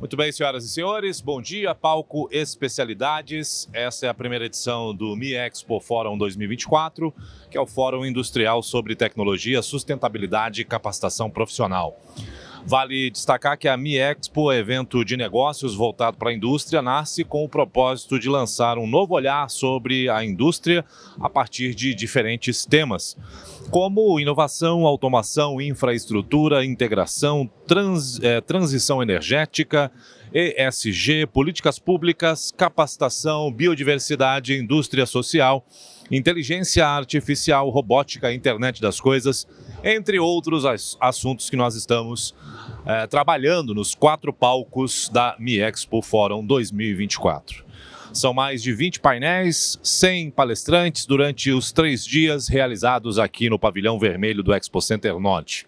Muito bem, senhoras e senhores, bom dia, Palco Especialidades. Essa é a primeira edição do Mi Expo Fórum 2024, que é o Fórum Industrial sobre Tecnologia, Sustentabilidade e Capacitação Profissional. Vale destacar que a Mi Expo, evento de negócios voltado para a indústria, nasce com o propósito de lançar um novo olhar sobre a indústria a partir de diferentes temas, como inovação, automação, infraestrutura, integração, transição energética, ESG, políticas públicas, capacitação, biodiversidade, indústria social, inteligência artificial, robótica, internet das coisas, entre outros assuntos que nós estamos trabalhando nos 4 palcos da Mi Expo Fórum 2024. São mais de 20 painéis, 100 palestrantes durante os 3 dias realizados aqui no pavilhão vermelho do Expo Center Norte.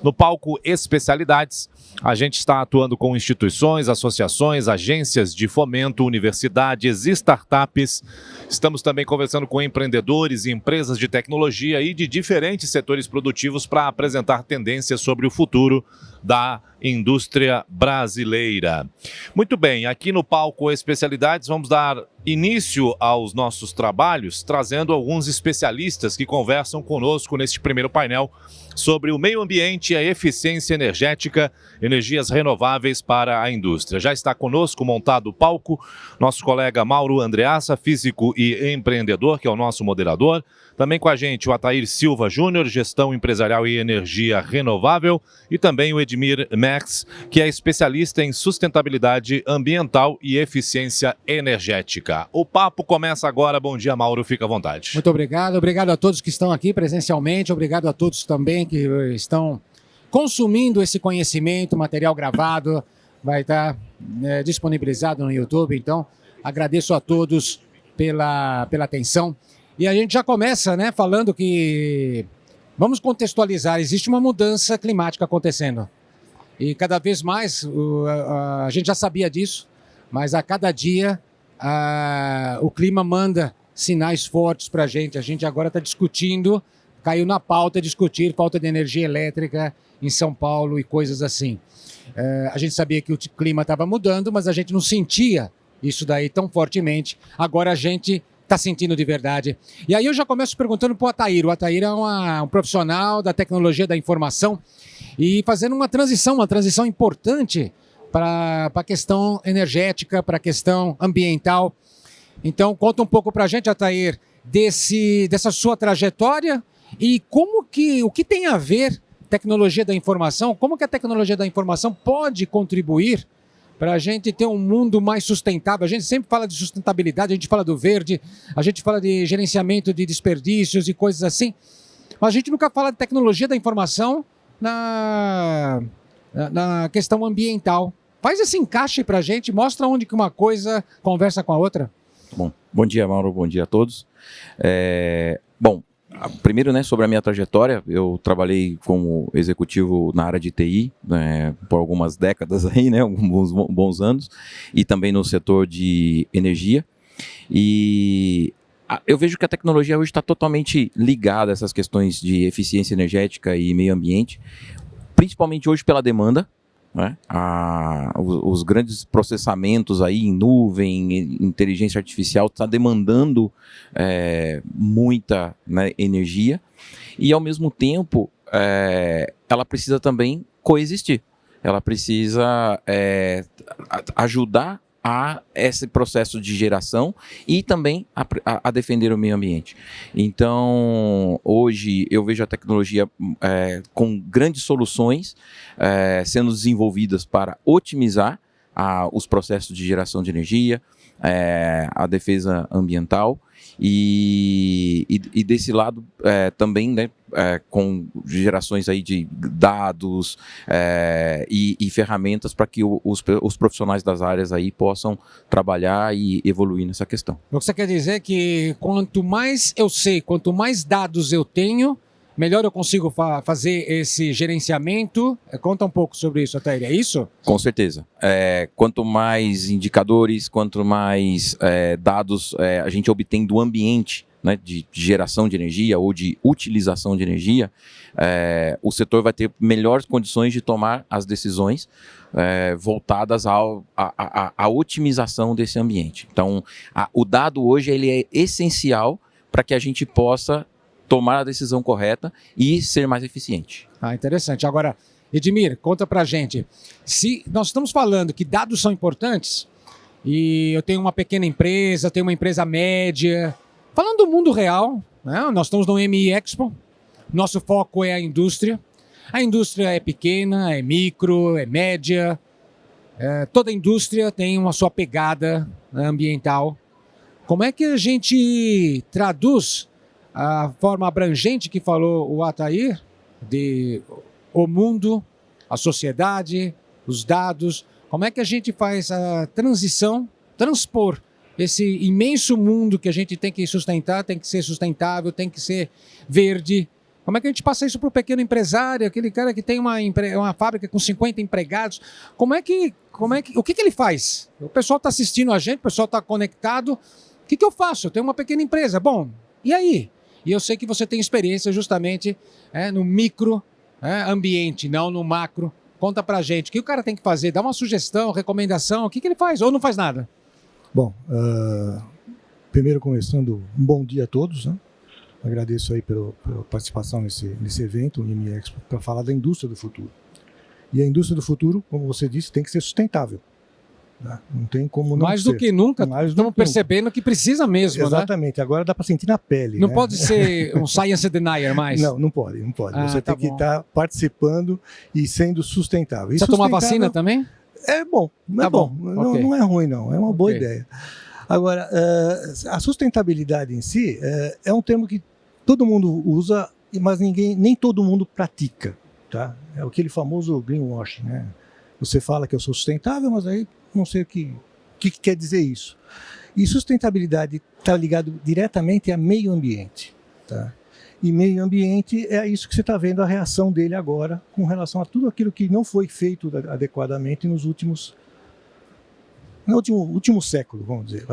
No palco Especialidades, a gente está atuando com instituições, associações, agências de fomento, universidades, startups. Estamos também conversando com empreendedores e empresas de tecnologia e de diferentes setores produtivos para apresentar tendências sobre o futuro da indústria brasileira. Muito bem, aqui no palco Especialidades vamos dar início aos nossos trabalhos, trazendo alguns especialistas que conversam conosco neste primeiro painel sobre o meio ambiente e a eficiência energética, energias renováveis para a indústria. Já está conosco, montado o palco, nosso colega Mauro Andreassa, físico e empreendedor, que é o nosso moderador. Também com a gente o Atair Silva Júnior, gestão empresarial e energia renovável, e também o Edmir Max, que é especialista em sustentabilidade ambiental e eficiência energética. O papo começa agora. Bom dia, Mauro, fica à vontade. Muito obrigado. Obrigado a todos que estão aqui presencialmente, obrigado a todos também que estão consumindo esse conhecimento, material gravado, vai estar disponibilizado no YouTube, então agradeço a todos pela atenção. E a gente já começa, falando que vamos contextualizar, existe uma mudança climática acontecendo. E cada vez mais, a gente já sabia disso, mas a cada dia o clima manda sinais fortes para a gente agora está discutindo, caiu na pauta discutir falta de energia elétrica em São Paulo e coisas assim. A gente sabia que o clima estava mudando, mas a gente não sentia isso daí tão fortemente. Agora a gente está sentindo de verdade. E aí eu já começo perguntando para o Atair. O Atair é um profissional da tecnologia da informação e fazendo uma transição importante para a questão energética, para a questão ambiental. Então conta um pouco para a gente, Atair, dessa sua trajetória e o que tem a ver tecnologia da informação, como que a tecnologia da informação pode contribuir para a gente ter um mundo mais sustentável. A gente sempre fala de sustentabilidade, a gente fala do verde, a gente fala de gerenciamento de desperdícios e coisas assim, mas a gente nunca fala de tecnologia da informação na questão ambiental. Faz esse encaixe para a gente, mostra onde que uma coisa conversa com a outra. Bom dia, Mauro, bom dia a todos. Primeiro, sobre a minha trajetória, eu trabalhei como executivo na área de TI, por algumas décadas aí, alguns bons anos, e também no setor de energia. E eu vejo que a tecnologia hoje está totalmente ligada a essas questões de eficiência energética e meio ambiente, principalmente hoje pela demanda. Os grandes processamentos aí em nuvem, inteligência artificial está demandando muita energia e ao mesmo tempo ela precisa também coexistir, ela precisa ajudar a esse processo de geração e também a defender o meio ambiente. Então, hoje eu vejo a tecnologia com grandes soluções sendo desenvolvidas para otimizar os processos de geração de energia, a defesa ambiental e desse lado também, com gerações aí de dados e ferramentas para que os profissionais das áreas aí possam trabalhar e evoluir nessa questão. O que você quer dizer é que quanto mais eu sei, quanto mais dados eu tenho, melhor eu consigo fazer esse gerenciamento. Conta um pouco sobre isso, Atair, é isso? Com certeza. Quanto mais indicadores, quanto mais dados a gente obtém do ambiente né, de geração de energia ou de utilização de energia, o setor vai ter melhores condições de tomar as decisões voltadas à otimização desse ambiente. Então, o dado hoje ele é essencial para que a gente possa tomar a decisão correta e ser mais eficiente. Interessante. Agora, Edmir, conta pra gente. Se nós estamos falando que dados são importantes, e eu tenho uma pequena empresa, tenho uma empresa média, falando do mundo real, né? Nós estamos no MI Expo, nosso foco é a indústria é pequena, é micro, é média, toda indústria tem uma sua pegada, né, ambiental. Como é que a gente traduz a forma abrangente que falou o Altair, de o mundo, a sociedade, os dados, como é que a gente faz a transição, transpor esse imenso mundo que a gente tem que sustentar, tem que ser sustentável, tem que ser verde. Como é que a gente passa isso para o pequeno empresário, aquele cara que tem uma fábrica com 50 empregados? O que ele faz? O pessoal está assistindo a gente, o pessoal está conectado. O que eu faço? Eu tenho uma pequena empresa. Bom, e aí? E eu sei que você tem experiência justamente no micro ambiente, não no macro. Conta pra gente. O que o cara tem que fazer? Dá uma sugestão, recomendação. O que ele faz? Ou não faz nada? Bom, primeiro começando, um bom dia a todos, né? Agradeço aí pela participação nesse evento, o MI Expo, para falar da indústria do futuro. E a indústria do futuro, como você disse, tem que ser sustentável. Né? Não tem como não Mais ser. do que nunca, estamos percebendo que precisa mesmo, exatamente, né? Agora dá para sentir na pele. Não né? pode ser um science denier mais. Não pode. Você tem que estar participando e sendo sustentável. Precisa tomar vacina também? É bom, é bom. Okay. Não é ruim, não. É uma boa ideia. Agora, a sustentabilidade em si é um termo que todo mundo usa, mas nem todo mundo pratica. Tá? É aquele famoso greenwashing. Né? Você fala que eu sou sustentável, mas aí não sei o que quer dizer isso. E sustentabilidade está ligado diretamente a meio ambiente. Tá? E meio ambiente é isso que você está vendo a reação dele agora com relação a tudo aquilo que não foi feito adequadamente no último século, vamos dizer,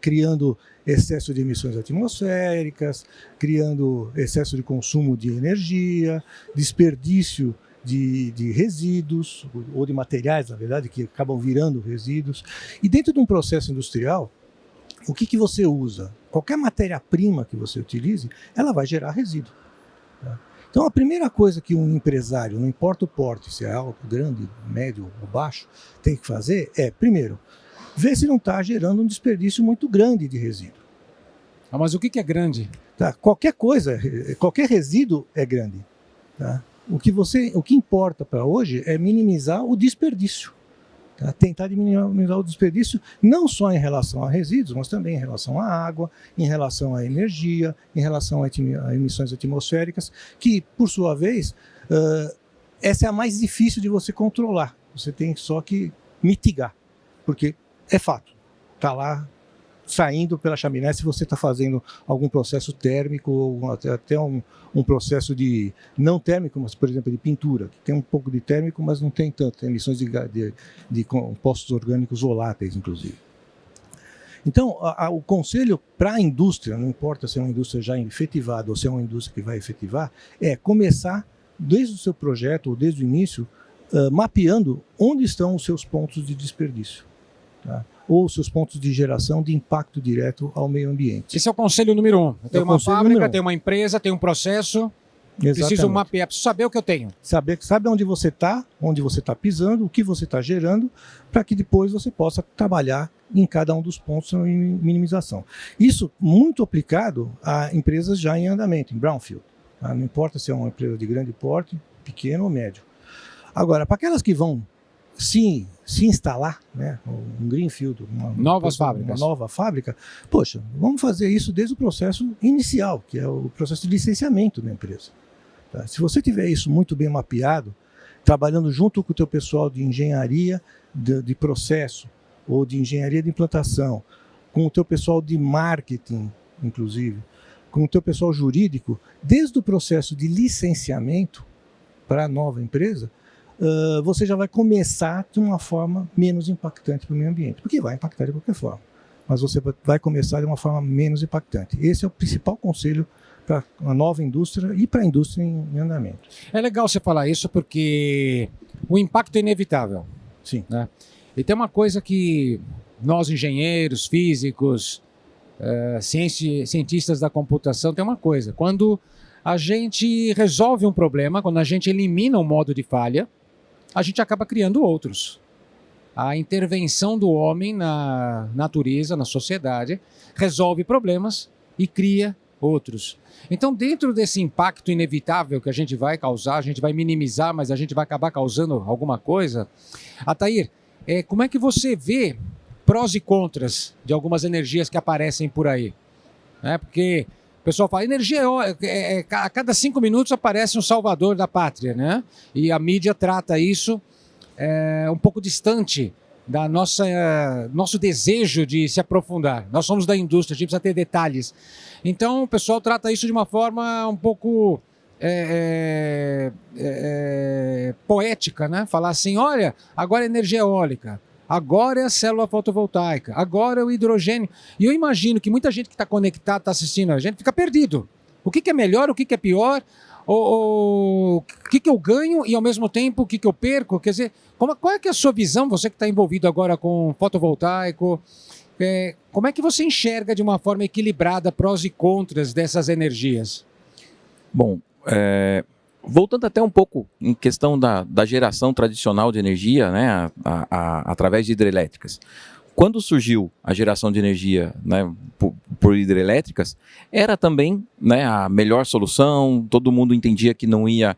criando excesso de emissões atmosféricas, criando excesso de consumo de energia, desperdício de resíduos, ou de materiais, na verdade, que acabam virando resíduos. E dentro de um processo industrial, o que você usa? Qualquer matéria-prima que você utilize, ela vai gerar resíduo. Tá? Então, a primeira coisa que um empresário, não importa o porte, se é alto, grande, médio ou baixo, tem que fazer é, primeiro, ver se não está gerando um desperdício muito grande de resíduo. Mas o que é grande? Tá? Qualquer resíduo é grande. Tá? O que importa para hoje é minimizar o desperdício. Tá? Tentar minimizar o desperdício não só em relação a resíduos, mas também em relação à água, em relação à energia, em relação a emissões atmosféricas, que, por sua vez, essa é a mais difícil de você controlar. Você tem só que mitigar, porque é fato, está lá saindo pela chaminé se você está fazendo algum processo térmico ou até um processo de não térmico, mas por exemplo de pintura, que tem um pouco de térmico, mas não tem tanto, tem emissões de compostos orgânicos voláteis, inclusive. Então, o conselho para a indústria, não importa se é uma indústria já efetivada ou se é uma indústria que vai efetivar, é começar desde o seu projeto ou desde o início, mapeando onde estão os seus pontos de desperdício. Tá? Ou seus pontos de geração de impacto direto ao meio ambiente. Esse é o conselho número 1. Eu tenho uma fábrica, tenho uma empresa, tenho um processo, preciso mapear, preciso saber o que eu tenho. Sabe onde você está pisando, o que você está gerando, para que depois você possa trabalhar em cada um dos pontos em minimização. Isso muito aplicado a empresas já em andamento, em brownfield. Tá? Não importa se é uma empresa de grande porte, pequeno ou médio. Agora, para aquelas que vão se instalar, né, um greenfield, uma nova fábrica, poxa, vamos fazer isso desde o processo inicial, que é o processo de licenciamento da empresa. Tá? Se você tiver isso muito bem mapeado, trabalhando junto com o teu pessoal de engenharia de processo ou de engenharia de implantação, com o teu pessoal de marketing, inclusive, com o teu pessoal jurídico, desde o processo de licenciamento para a nova empresa, você já vai começar de uma forma menos impactante para o meio ambiente, porque vai impactar de qualquer forma. mas você vai começar de uma forma menos impactante. Esse é o principal conselho para a nova indústria e para a indústria em andamento. É legal você falar isso porque o impacto é inevitável. Sim. Né? E tem uma coisa que nós, engenheiros, físicos, cientistas da computação, tem uma coisa. Quando a gente resolve um problema, quando a gente elimina um modo de falha, a gente acaba criando outros. A intervenção do homem na natureza, na sociedade, resolve problemas e cria outros. Então, dentro desse impacto inevitável que a gente vai causar, a gente vai minimizar, mas a gente vai acabar causando alguma coisa. Atair, como é que você vê prós e contras de algumas energias que aparecem por aí? Porque o pessoal fala, energia a cada 5 minutos aparece um salvador da pátria, né? E a mídia trata isso um pouco distante da nosso desejo de se aprofundar. Nós somos da indústria, a gente precisa ter detalhes. Então, o pessoal trata isso de uma forma um pouco poética, né? Falar assim, olha, agora é energia eólica, agora é a célula fotovoltaica, agora é o hidrogênio. E eu imagino que muita gente que está conectada, está assistindo a gente, fica perdido. O que é melhor, o que é pior? O que eu ganho e, ao mesmo tempo, o que eu perco? Quer dizer, qual é que é a sua visão, você que está envolvido agora com fotovoltaico, como é que você enxerga de uma forma equilibrada prós e contras dessas energias? Bom, voltando até um pouco em questão da geração tradicional de energia, né, através de hidrelétricas. Quando surgiu a geração de energia, né, por hidrelétricas, era também, né, a melhor solução, todo mundo entendia que não ia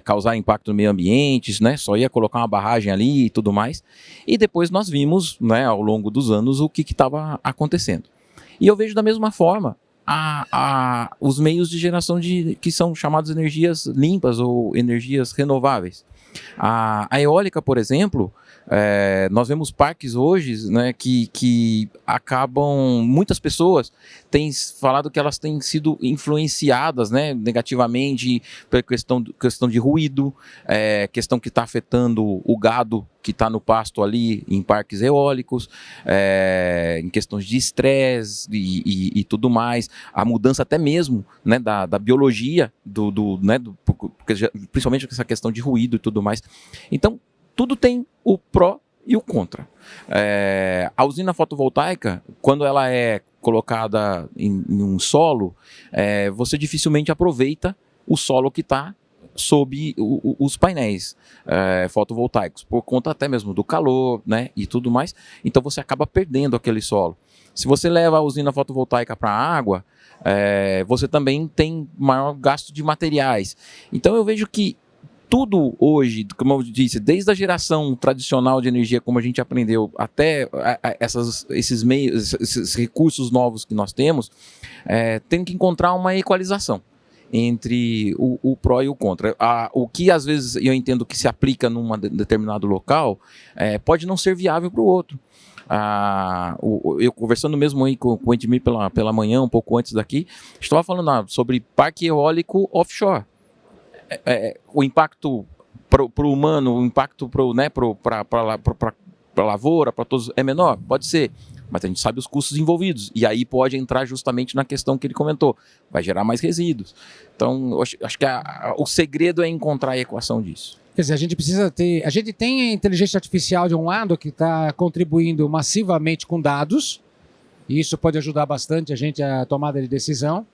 causar impacto no meio ambiente, né, só ia colocar uma barragem ali e tudo mais. E depois nós vimos, né, ao longo dos anos o que estava acontecendo. E eu vejo da mesma forma os meios de geração que são chamados energias limpas ou energias renováveis. A eólica, por exemplo, nós vemos parques hoje, né, que acabam, muitas pessoas têm falado que elas têm sido influenciadas, né, negativamente pela questão de ruído, questão que está afetando o gado que está no pasto ali em parques eólicos, em questões de estresse e tudo mais, a mudança até mesmo, né, da biologia, principalmente com essa questão de ruído e tudo mais. Então, tudo tem o pró e o contra. A usina fotovoltaica, quando ela é colocada em um solo, você dificilmente aproveita o solo que está sob os painéis fotovoltaicos, por conta até mesmo do calor, né, e tudo mais. Então você acaba perdendo aquele solo. Se você leva a usina fotovoltaica para a água, você também tem maior gasto de materiais. Então eu vejo que tudo hoje, como eu disse, desde a geração tradicional de energia, como a gente aprendeu, até esses meios, esses recursos novos que nós temos, tem que encontrar uma equalização entre o pró e o contra. O que às vezes eu entendo que se aplica num determinado local, pode não ser viável para o outro. Eu conversando mesmo aí com o Edmir pela manhã, um pouco antes daqui, estava falando sobre parque eólico offshore. O impacto para o humano, o impacto para a lavoura, para todos, é menor? Pode ser, mas a gente sabe os custos envolvidos, e aí pode entrar justamente na questão que ele comentou, vai gerar mais resíduos. Então, eu acho que o segredo é encontrar a equação disso. Quer dizer, a gente tem a inteligência artificial de um lado que está contribuindo massivamente com dados, e isso pode ajudar bastante a gente a tomada de decisão.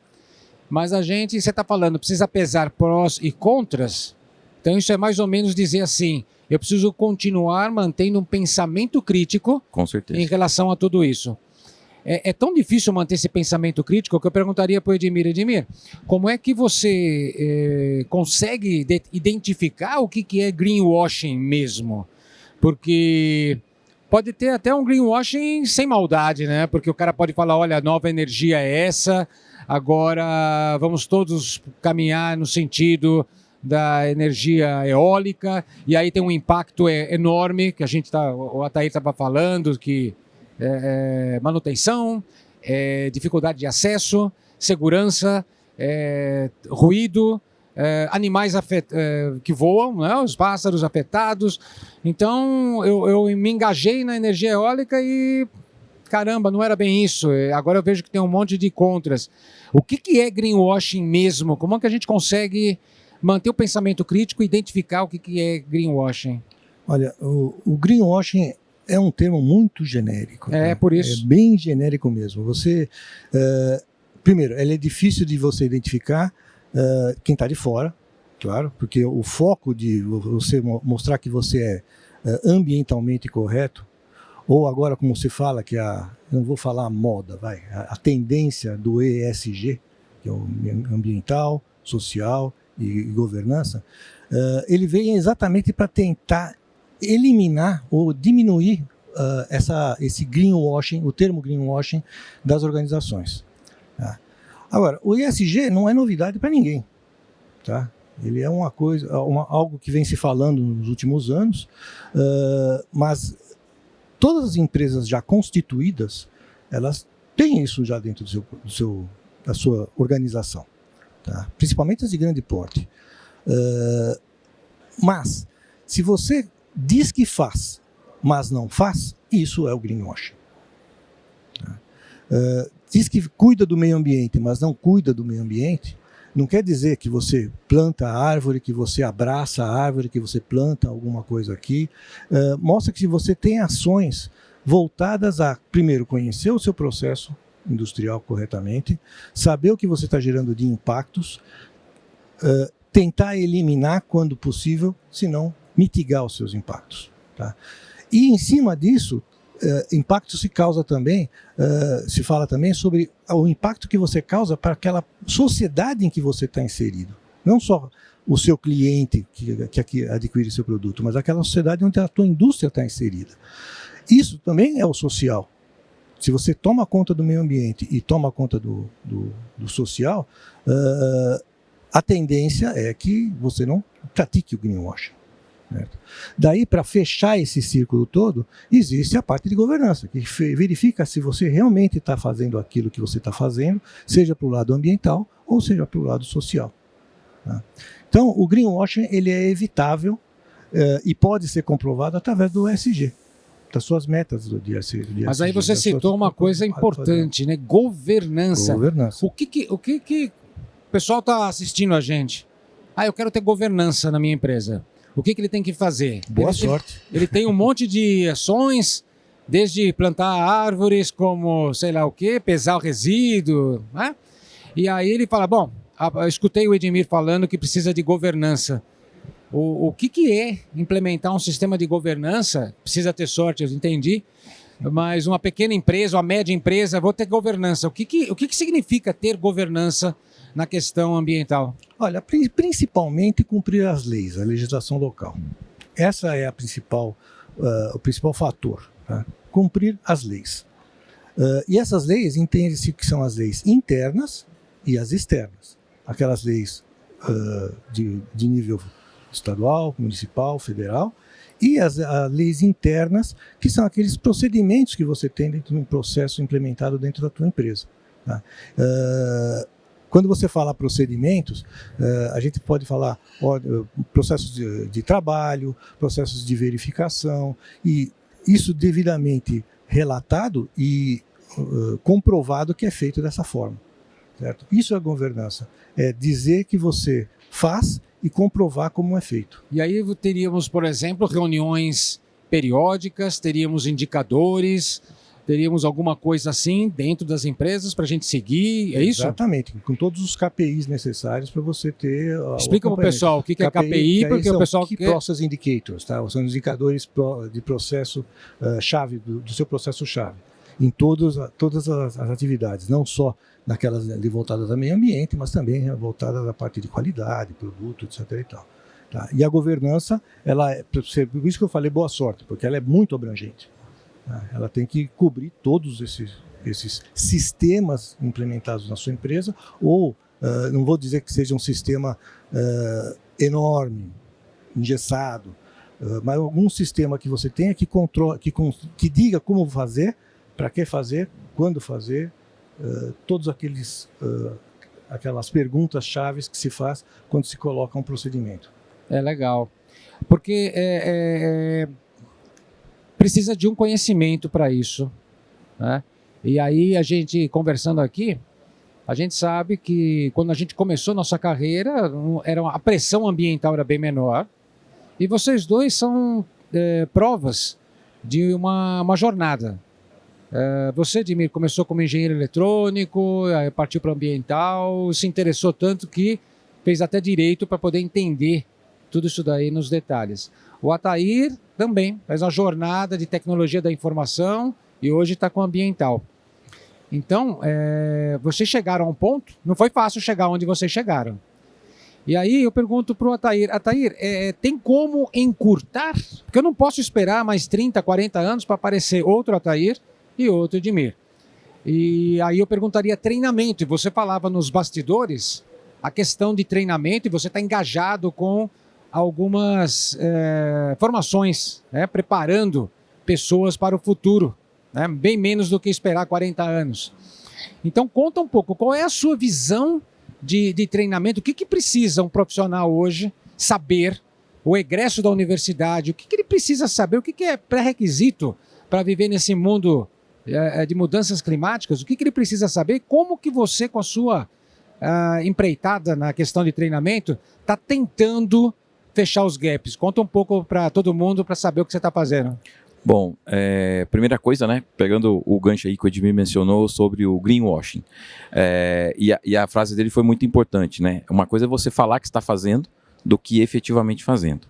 Mas você está falando, precisa pesar prós e contras. Então isso é mais ou menos dizer assim, eu preciso continuar mantendo um pensamento crítico. Com certeza. Em relação a tudo isso. É tão difícil manter esse pensamento crítico que eu perguntaria para o Edmir, como é que você consegue identificar o que é greenwashing mesmo? Porque pode ter até um greenwashing sem maldade, né? Porque o cara pode falar, olha, a nova energia é essa, agora vamos todos caminhar no sentido da energia eólica, e aí tem um impacto enorme, que o Atair estava falando, que manutenção, dificuldade de acesso, segurança, ruído, animais que voam, né? Os pássaros afetados. Então, eu me engajei na energia eólica e caramba, não era bem isso. Agora eu vejo que tem um monte de contras. O que é greenwashing mesmo? Como é que a gente consegue manter o pensamento crítico e identificar o que é greenwashing? Olha, o greenwashing é um termo muito genérico. Né? Por isso. É bem genérico mesmo. Primeiro, ele é difícil de você identificar quem está de fora, claro, porque o foco de você mostrar que você é ambientalmente correto, ou agora como se fala, que não vou falar a moda, a tendência do ESG, que é o ambiental, social e governança, ele vem exatamente para tentar eliminar ou diminuir esse greenwashing, o termo greenwashing das organizações. Tá? Agora, o ESG não é novidade para ninguém. Tá? Ele é uma coisa, algo que vem se falando nos últimos anos, mas todas as empresas já constituídas, elas têm isso já dentro da sua organização, tá? Principalmente as de grande porte. Mas, se você diz que faz, mas não faz, isso é o greenwashing. Tá? Diz que cuida do meio ambiente, mas não cuida do meio ambiente, não quer dizer que você planta a árvore, que você abraça a árvore, que você planta alguma coisa aqui. Mostra que você tem ações voltadas a, primeiro, conhecer o seu processo industrial corretamente, saber o que você está gerando de impactos, tentar eliminar quando possível, se não mitigar os seus impactos. Tá? E em cima disso, impacto se causa também, se fala também sobre o impacto que você causa para aquela sociedade em que você está inserido. Não só o seu cliente que adquire seu produto, mas aquela sociedade onde a tua indústria está inserida. Isso também é o social. Se você toma conta do meio ambiente e toma conta do social, a tendência é que você não pratique o greenwashing. Certo? Daí, para fechar esse círculo todo, existe a parte de governança, que verifica se você realmente está fazendo aquilo que você está fazendo, seja para o lado ambiental ou seja para o lado social. Tá? Então, o greenwashing ele é evitável e pode ser comprovado através do ESG, das suas metas do ESG. Mas aí você citou uma coisa importante, né? Governança. Governança. O que o pessoal está assistindo a gente? Eu quero ter governança na minha empresa. O que ele tem que fazer? Boa sorte. Ele tem um monte de ações, desde plantar árvores, como sei lá o quê, pesar o resíduo, né? E aí ele fala, bom, eu escutei o Edmir falando que precisa de governança. O que é implementar um sistema de governança? Precisa ter sorte, eu entendi, mas uma pequena empresa, uma média empresa, vou ter governança. O que significa ter governança na questão ambiental? Olha, principalmente cumprir as leis, a legislação local. Essa é o principal fator, tá? Cumprir as leis. E essas leis, entende-se que são as leis internas e as externas. Aquelas leis de nível estadual, municipal, federal, e as leis internas, que são aqueles procedimentos que você tem dentro de um processo implementado dentro da tua empresa. Tá? Quando você fala procedimentos, a gente pode falar processos de trabalho, processos de verificação, e isso devidamente relatado e comprovado que é feito dessa forma. Certo? Isso é governança, é dizer que você faz e comprovar como é feito. E aí teríamos, por exemplo, reuniões periódicas, teríamos indicadores, teríamos alguma coisa assim dentro das empresas para a gente seguir, é isso? Exatamente, com todos os KPIs necessários para você ter... Explica para o pessoal o que é KPI, porque o pessoal quer... Process Indicators, tá? São indicadores de processo chave, do seu processo-chave, em todas as atividades, não só naquelas ali voltadas ao meio ambiente, mas também voltadas à parte de qualidade, produto, etc. E tal. Tá? E a governança, por isso que eu falei boa sorte, porque ela é muito abrangente. Tá? Ela tem que cobrir todos esses sistemas implementados na sua empresa, ou não vou dizer que seja um sistema enorme, engessado, mas algum sistema que você tenha que controle, que diga como fazer, para que fazer, quando fazer, todos aquelas perguntas chaves que se faz quando se coloca um procedimento. É legal, porque precisa de um conhecimento para isso. né? E aí a gente conversando aqui, a gente sabe que quando a gente começou nossa carreira, a pressão ambiental era bem menor. E vocês dois são provas de uma jornada. Você, Edmir, começou como engenheiro eletrônico, aí partiu para o ambiental, se interessou tanto que fez até direito para poder entender tudo isso daí nos detalhes. O Atair também faz uma jornada de tecnologia da informação e hoje está com o ambiental. Então, vocês chegaram a um ponto, não foi fácil chegar onde vocês chegaram. E aí eu pergunto para o Atair, tem como encurtar? Porque eu não posso esperar mais 30, 40 anos para aparecer outro Atair e outro Edmir. E aí eu perguntaria treinamento, e você falava nos bastidores a questão de treinamento, e você está engajado com algumas formações, né, preparando pessoas para o futuro, né, bem menos do que esperar 40 anos. Então conta um pouco, qual é a sua visão de treinamento, o que precisa um profissional hoje saber, o egresso da universidade, o que ele precisa saber, o que é pré-requisito para viver nesse mundo de mudanças climáticas, o que ele precisa saber, como que você com a sua empreitada na questão de treinamento está tentando fechar os gaps. Conta um pouco para todo mundo para saber o que você está fazendo. Bom, primeira coisa, né, pegando o gancho aí que o Edmir mencionou sobre o greenwashing, e a frase dele foi muito importante, né? Uma coisa é você falar que está fazendo do que efetivamente fazendo.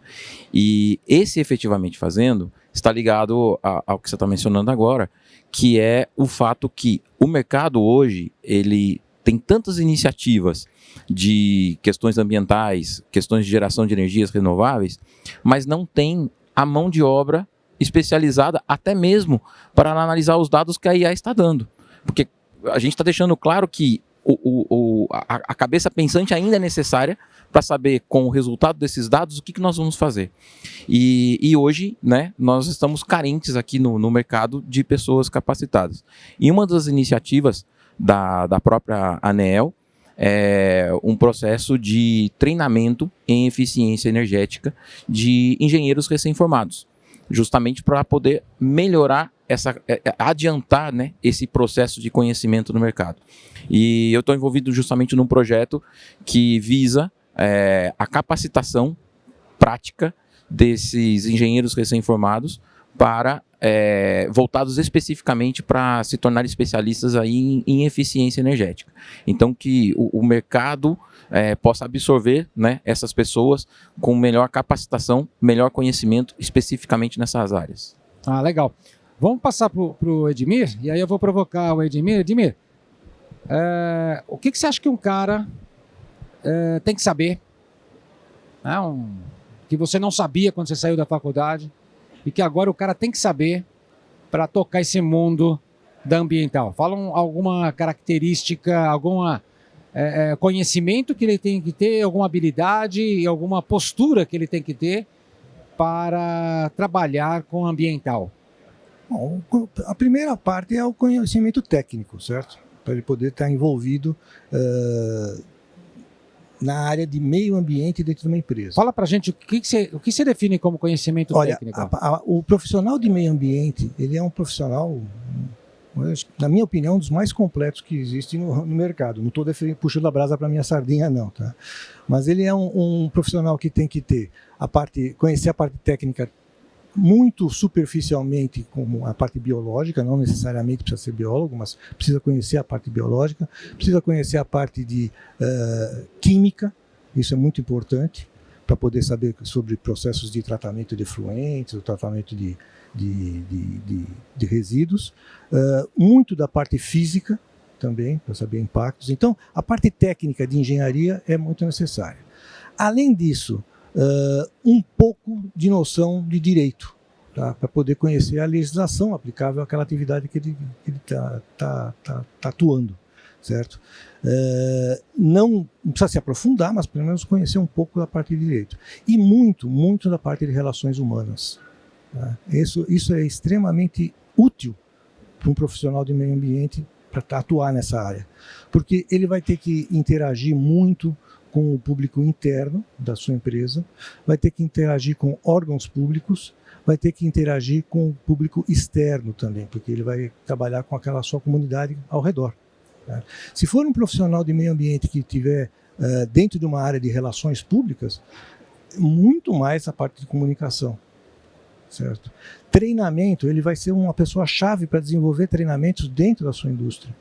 E esse efetivamente fazendo está ligado ao que você está mencionando agora, que é o fato que o mercado hoje, ele tem tantas iniciativas de questões ambientais, questões de geração de energias renováveis, mas não tem a mão de obra especializada até mesmo para analisar os dados que a IA está dando. Porque a gente está deixando claro que a cabeça pensante ainda é necessária para saber, com o resultado desses dados, o que nós vamos fazer. E hoje, né, nós estamos carentes aqui no mercado de pessoas capacitadas. E uma das iniciativas da própria ANEEL é um processo de treinamento em eficiência energética de engenheiros recém-formados, justamente para poder melhorar, adiantar, né, esse processo de conhecimento no mercado. E eu estou envolvido justamente num projeto que visa a capacitação prática desses engenheiros recém-formados para voltados especificamente para se tornar especialistas aí em eficiência energética. Então que o mercado possa absorver, né, essas pessoas com melhor capacitação, melhor conhecimento especificamente nessas áreas. Ah, legal. Vamos passar para o Edmir, e aí eu vou provocar o Edmir. Edmir, o que você acha que um cara tem que saber, né, que você não sabia quando você saiu da faculdade, e que agora o cara tem que saber para tocar esse mundo da ambiental? Falam alguma característica, algum conhecimento que ele tem que ter, alguma habilidade e alguma postura que ele tem que ter para trabalhar com ambiental? Bom, a primeira parte é o conhecimento técnico, certo? Para ele poder estar envolvido na área de meio ambiente dentro de uma empresa. Fala pra gente o que você define como conhecimento técnico. O profissional de meio ambiente, ele é um profissional, na minha opinião, um dos mais completos que existe no mercado. Não estou puxando a brasa para minha sardinha, não, tá? Mas ele é um profissional que tem que ter conhecer a parte técnica muito superficialmente, como a parte biológica, não necessariamente precisa ser biólogo, mas precisa conhecer a parte biológica, precisa conhecer a parte de química, isso é muito importante, para poder saber sobre processos de tratamento de efluentes, o tratamento de resíduos, muito da parte física também, para saber impactos. Então, a parte técnica de engenharia é muito necessária. Além disso, um pouco de noção de direito, tá? Para poder conhecer a legislação aplicável àquela atividade que ele está atuando, certo? Não precisa se aprofundar, mas pelo menos conhecer um pouco da parte de direito. E muito da parte de relações humanas. Tá? Isso é extremamente útil para um profissional de meio ambiente para atuar nessa área, porque ele vai ter que interagir muito com o público interno da sua empresa, vai ter que interagir com órgãos públicos, vai ter que interagir com o público externo também, porque ele vai trabalhar com aquela sua comunidade ao redor. Tá? Se for um profissional de meio ambiente que estiver dentro de uma área de relações públicas, muito mais a parte de comunicação. Certo? Treinamento, ele vai ser uma pessoa-chave para desenvolver treinamentos dentro da sua indústria.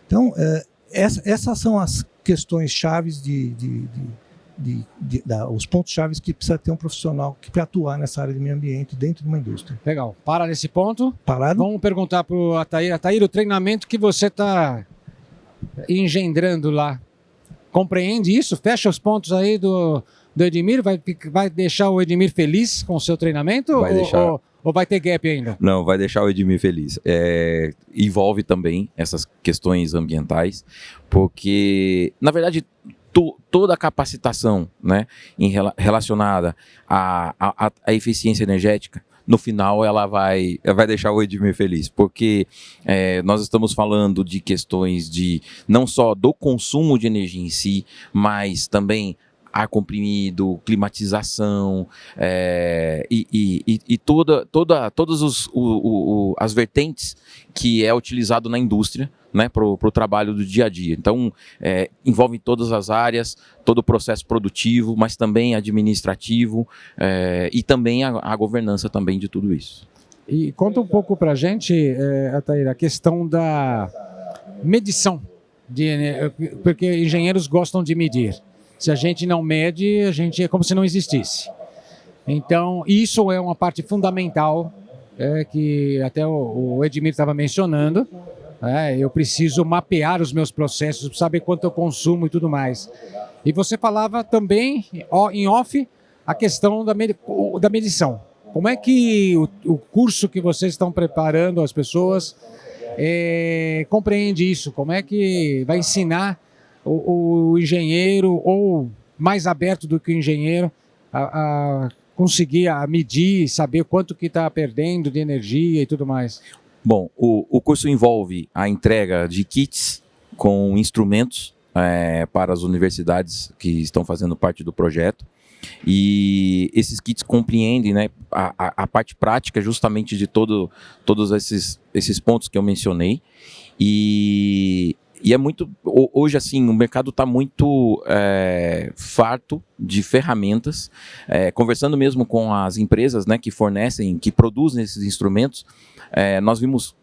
Então, essas são as questões chaves, os pontos chaves que precisa ter um profissional para atuar nessa área de meio ambiente dentro de uma indústria. Legal. Para nesse ponto. Parado? Vamos perguntar para o Ataíra. Ataíra, o treinamento que você está engendrando lá, compreende isso? Fecha os pontos aí do Edmir? Vai deixar o Edmir feliz com o seu treinamento? Vai deixar. Ou vai ter gap ainda? Não, vai deixar o Edmir feliz. Envolve também essas questões ambientais, porque, na verdade, toda a capacitação, né, relacionada à eficiência energética, no final ela vai deixar o Edmir feliz, porque nós estamos falando de questões não só do consumo de energia em si, mas também ar comprimido, climatização e todas as vertentes que é utilizado na indústria, né, para o trabalho do dia a dia. Então, envolve todas as áreas, todo o processo produtivo, mas também administrativo e também a governança também de tudo isso. E conta um pouco para a gente, Ataíra, a questão da medição, porque engenheiros gostam de medir. Se a gente não mede, a gente é como se não existisse. Então, isso é uma parte fundamental, que até o Edmir estava mencionando. Eu preciso mapear os meus processos, saber quanto eu consumo e tudo mais. E você falava também, em off, a questão da medição. Como é que o curso que vocês estão preparando as pessoas compreende isso? Como é que vai ensinar o engenheiro, ou mais aberto do que o engenheiro, a conseguir medir, saber quanto que está perdendo de energia e tudo mais? Bom, o curso envolve a entrega de kits com instrumentos para as universidades que estão fazendo parte do projeto. E esses kits compreendem, né, a parte prática justamente de todos esses pontos que eu mencionei. E é muito, hoje assim, o mercado está muito farto de ferramentas. Conversando mesmo com as empresas, né, que fornecem, que produzem esses instrumentos, nós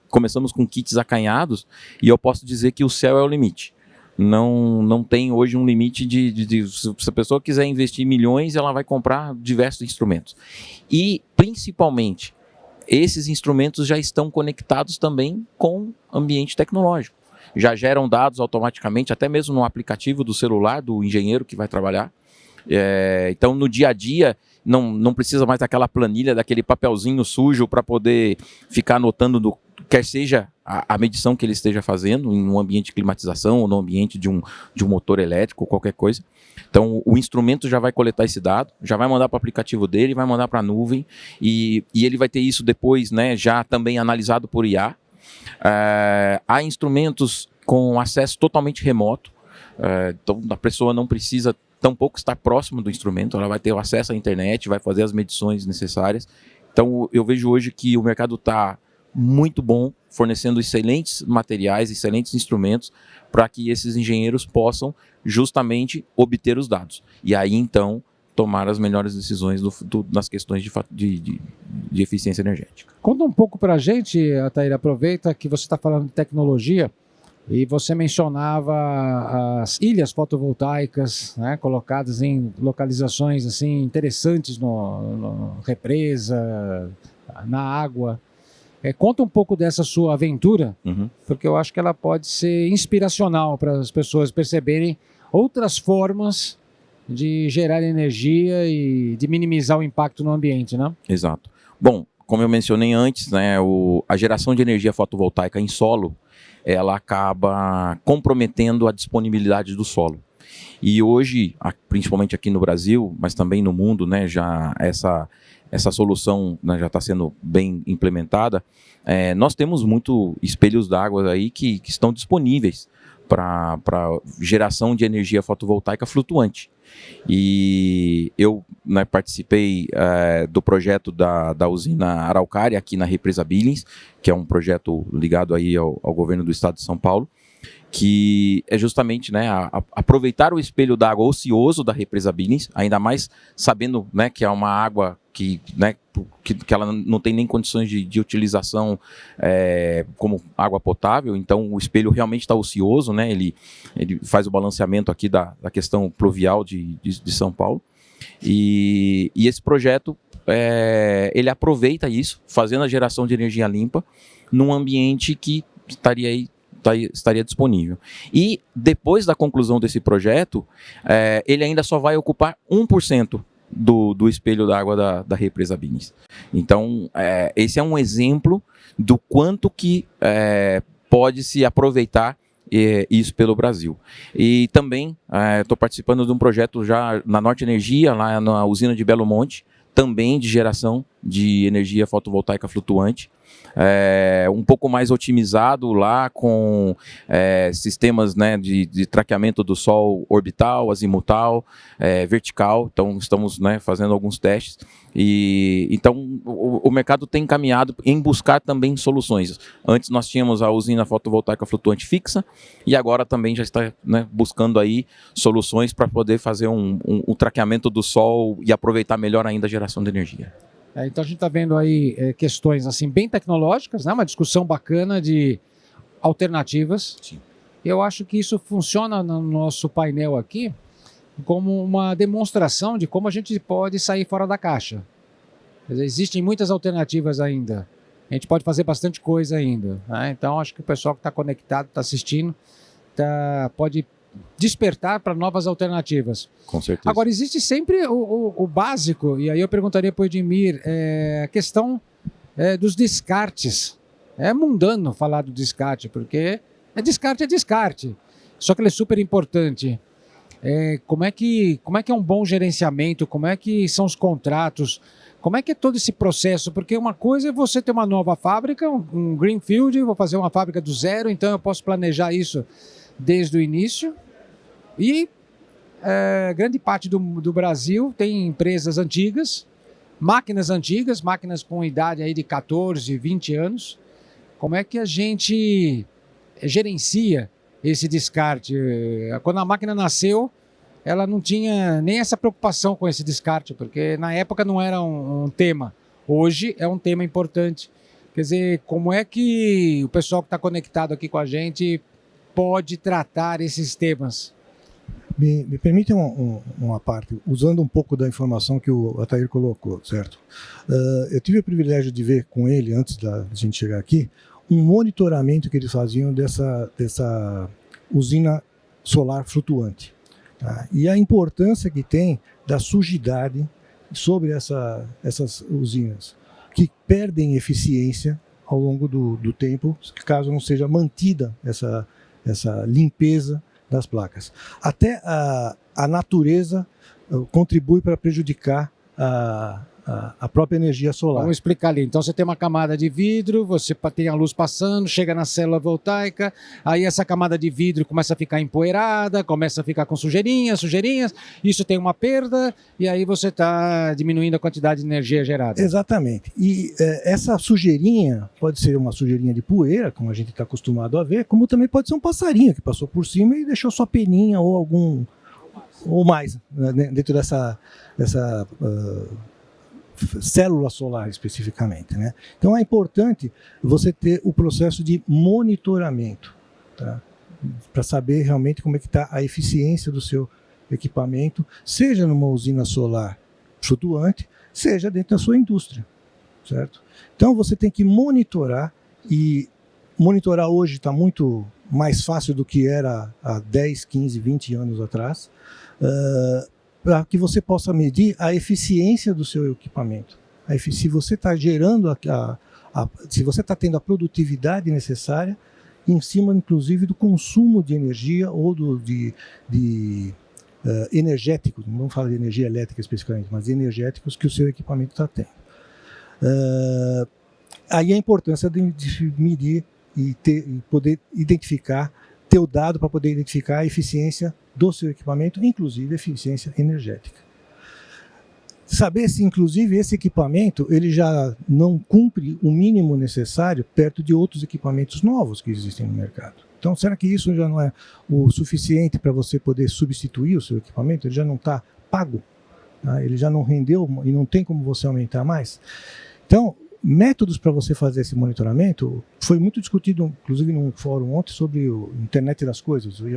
começamos com kits acanhados, e eu posso dizer que o céu é o limite. Não tem hoje um limite se a pessoa quiser investir milhões, ela vai comprar diversos instrumentos. E, principalmente, esses instrumentos já estão conectados também com o ambiente tecnológico. Já geram dados automaticamente, até mesmo no aplicativo do celular do engenheiro que vai trabalhar. Então, no dia a dia, não precisa mais daquela planilha, daquele papelzinho sujo para poder ficar anotando, quer seja a medição que ele esteja fazendo em um ambiente de climatização ou no ambiente de um motor elétrico, qualquer coisa. Então, o instrumento já vai coletar esse dado, já vai mandar para o aplicativo dele, vai mandar para a nuvem, e ele vai ter isso depois, né, já também analisado por IA. Há instrumentos com acesso totalmente remoto, então a pessoa não precisa tampouco estar próximo do instrumento, ela vai ter acesso à internet, vai fazer as medições necessárias. Então eu vejo hoje que o mercado está muito bom, fornecendo excelentes materiais, excelentes instrumentos para que esses engenheiros possam justamente obter os dados. E aí então tomar as melhores decisões nas questões de eficiência energética. Conta um pouco para a gente, Ataíra, aproveita que você está falando de tecnologia e você mencionava as ilhas fotovoltaicas, né, colocadas em localizações assim, interessantes no represa, na água. Conta um pouco dessa sua aventura, porque eu acho que ela pode ser inspiracional para as pessoas perceberem outras formas de gerar energia e de minimizar o impacto no ambiente, né? Exato. Bom, como eu mencionei antes, né, a geração de energia fotovoltaica em solo, ela acaba comprometendo a disponibilidade do solo. E hoje, principalmente aqui no Brasil, mas também no mundo, né, já essa solução, né, já está sendo bem implementada. Nós temos muito espelhos d'água aí que estão disponíveis para geração de energia fotovoltaica flutuante. E eu, né, participei do projeto da usina Araucária aqui na represa Billings, que é um projeto ligado aí ao governo do estado de São Paulo, que é justamente, né, aproveitar o espelho d'água ocioso da represa Billings, ainda mais sabendo, né, que é uma água que, né, que ela não tem nem condições de utilização como água potável, então o espelho realmente está ocioso, né, ele faz o balanceamento aqui da questão pluvial de São Paulo, e esse projeto ele aproveita isso, fazendo a geração de energia limpa num ambiente que estaria disponível. E depois da conclusão desse projeto, ele ainda só vai ocupar 1% do espelho d'água da represa Billings. Então, esse é um exemplo do quanto que pode se aproveitar isso pelo Brasil. E também estou participando de um projeto já na Norte Energia, lá na usina de Belo Monte, também de geração de energia fotovoltaica flutuante, um pouco mais otimizado lá com sistemas, né, de traqueamento do sol orbital, azimutal, vertical. Então estamos, né, fazendo alguns testes e então o mercado tem caminhado em buscar também soluções. Antes nós tínhamos a usina fotovoltaica flutuante fixa e agora também já está, né, buscando aí soluções para poder fazer um traqueamento do sol e aproveitar melhor ainda a geração de energia. Então a gente está vendo aí questões assim bem tecnológicas, né? Uma discussão bacana de alternativas. Sim. Eu acho que isso funciona no nosso painel aqui como uma demonstração de como a gente pode sair fora da caixa. Quer dizer, existem muitas alternativas ainda. A gente pode fazer bastante coisa ainda, né? Então acho que o pessoal que está conectado, está assistindo, pode despertar para novas alternativas. Com certeza. Agora, existe sempre o básico, e aí eu perguntaria para o Edmir, a questão dos descartes. É mundano falar do descarte, porque descarte é descarte. Só que ele é super importante. Como é que é um bom gerenciamento? Como é que são os contratos? Como é que é todo esse processo? Porque uma coisa é você ter uma nova fábrica, um greenfield, vou fazer uma fábrica do zero, então eu posso planejar isso desde o início. E grande parte do Brasil tem empresas antigas, máquinas com idade aí de 14, 20 anos. Como é que a gente gerencia esse descarte? Quando a máquina nasceu, ela não tinha nem essa preocupação com esse descarte, porque na época não era um tema. Hoje é um tema importante. Quer dizer, como é que o pessoal que está conectado aqui com a gente pode tratar esses temas? Me permite uma parte, usando um pouco da informação que o Atair colocou, certo? Eu tive o privilégio de ver com ele, antes da gente chegar aqui, um monitoramento que eles faziam dessa usina solar flutuante. Tá? E a importância que tem da sujidade sobre essas usinas, que perdem eficiência ao longo do tempo, caso não seja mantida essa limpeza das placas. Até a natureza contribui para prejudicar a própria energia solar. Vamos explicar ali. Então você tem uma camada de vidro, você tem a luz passando, chega na célula voltaica, aí essa camada de vidro começa a ficar empoeirada, começa a ficar com sujeirinhas, isso tem uma perda, e aí você está diminuindo a quantidade de energia gerada. Exatamente. E essa sujeirinha pode ser uma sujeirinha de poeira, como a gente está acostumado a ver, como também pode ser um passarinho que passou por cima e deixou sua peninha ou mais, né, dentro dessa célula solar especificamente, né? Então é importante você ter o processo de monitoramento, tá? Para saber realmente como é que está a eficiência do seu equipamento, seja numa usina solar flutuante, seja dentro da sua indústria, certo? Então você tem que monitorar, e monitorar hoje está muito mais fácil do que era há 10, 15, 20 anos atrás, para que você possa medir a eficiência do seu equipamento. Se você está gerando, se você está tendo a produtividade necessária, em cima, inclusive, do consumo de energia ou energéticos, não vamos falar de energia elétrica especificamente, mas energéticos que o seu equipamento está tendo. Aí a importância de medir e poder identificar ter o dado para poder identificar a eficiência do seu equipamento, inclusive eficiência energética. Saber se, inclusive, esse equipamento ele já não cumpre o mínimo necessário perto de outros equipamentos novos que existem no mercado. Então, será que isso já não é o suficiente para você poder substituir o seu equipamento? Ele já não está pago? Tá? Ele já não rendeu e não tem como você aumentar mais? Então, métodos para você fazer esse monitoramento foi muito discutido, inclusive num fórum ontem, sobre o Internet das Coisas, o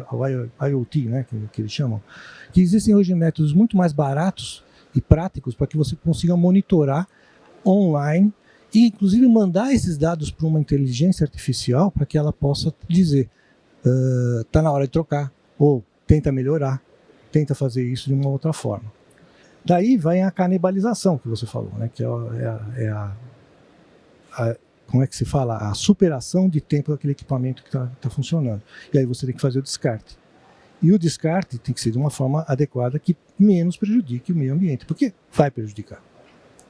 IoT, né, que eles chamam, que existem hoje métodos muito mais baratos e práticos para que você consiga monitorar online e, inclusive, mandar esses dados para uma inteligência artificial para que ela possa dizer está na hora de trocar, ou tenta melhorar, tenta fazer isso de uma outra forma. Daí vai a canibalização que você falou, né, que como é que se fala? A superação de tempo daquele equipamento que está funcionando. E aí você tem que fazer o descarte. E o descarte tem que ser de uma forma adequada que menos prejudique o meio ambiente, porque vai prejudicar.